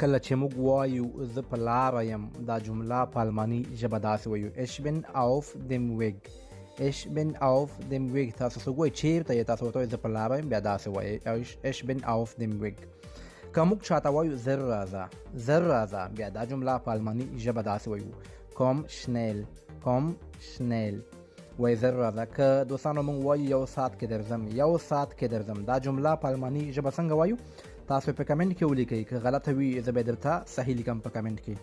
کله چې موږ وایو زه په لاره یم دا جمله په الماني ژبه داسې وایو ich bin auf dem Weg. ich bin auf dem Weg. تاسو څوک وایي چیرته یې؟ تاسو ورته وایي زه په لاره یم، بیا داسې وایي ich bin auf dem Weg. که موږ چاته وایو زر راځه بیا دا جمله په الماني ژبه داسې وایو komm schnell وایي زر راځه. که دوستانو موږ وایو یو ساعت کې درځم دا جمله په الماني ژبه څنګه وایو؟ تاسو په کمنټ کې ولیکئ، که غلطه وي زه به درته صحیح لیکم په کمنټ کې.